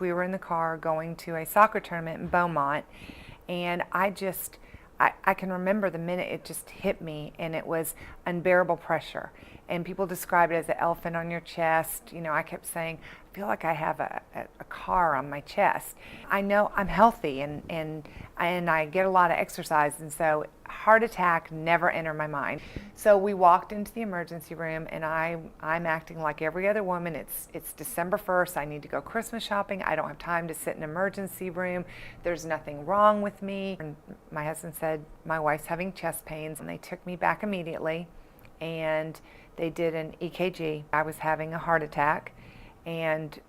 We were in the car going to a soccer tournament in Beaumont, and I can remember the minute it just hit me, and it was unbearable pressure. And people describe it as an elephant on your chest. You know, I kept saying, I feel like I have a car on my chest. I know I'm healthy and I get a lot of exercise, and so heart attack never entered my mind. So we walked into the emergency room, and I'm acting like every other woman. It's December 1st. I need to go Christmas shopping. I don't have time to sit in an emergency room. There's nothing wrong with me. And my husband said, my wife's having chest pains, and they took me back immediately, and they did an EKG. I was having a heart attack, and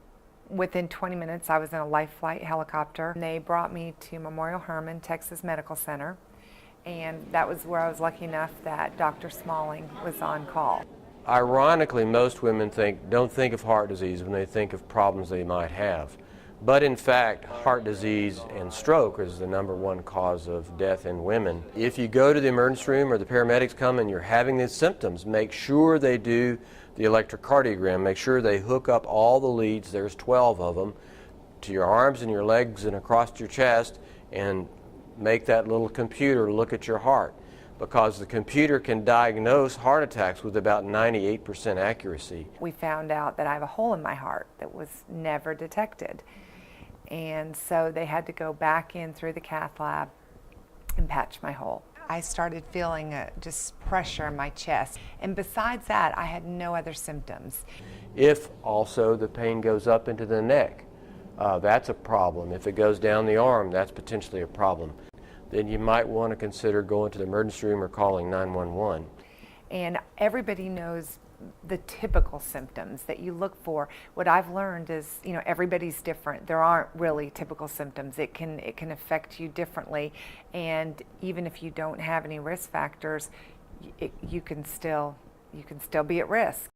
within 20 minutes I was in a life flight helicopter. And they brought me to Memorial Hermann, Texas Medical Center, and that was where I was lucky enough that Dr. Smalling was on call. Ironically, most women don't think of heart disease when they think of problems they might have. But in fact, heart disease and stroke is the #1 cause of death in women. If you go to the emergency room or the paramedics come and you're having these symptoms, make sure they do the electrocardiogram. Make sure they hook up all the leads, there's 12 of them, to your arms and your legs and across your chest, and make that little computer look at your heart, because the computer can diagnose heart attacks with about 98% accuracy. We found out that I have a hole in my heart that was never detected. And so they had to go back in through the cath lab and patch my hole. I started feeling just pressure in my chest. And besides that, I had no other symptoms. If also the pain goes up into the neck, that's a problem. If it goes down the arm, that's potentially a problem. Then you might want to consider going to the emergency room or calling 911. And everybody knows the typical symptoms that you look for. What I've learned is, you know, everybody's different. There aren't really typical symptoms. It can affect you differently, and even if you don't have any risk factors, you can still be at risk.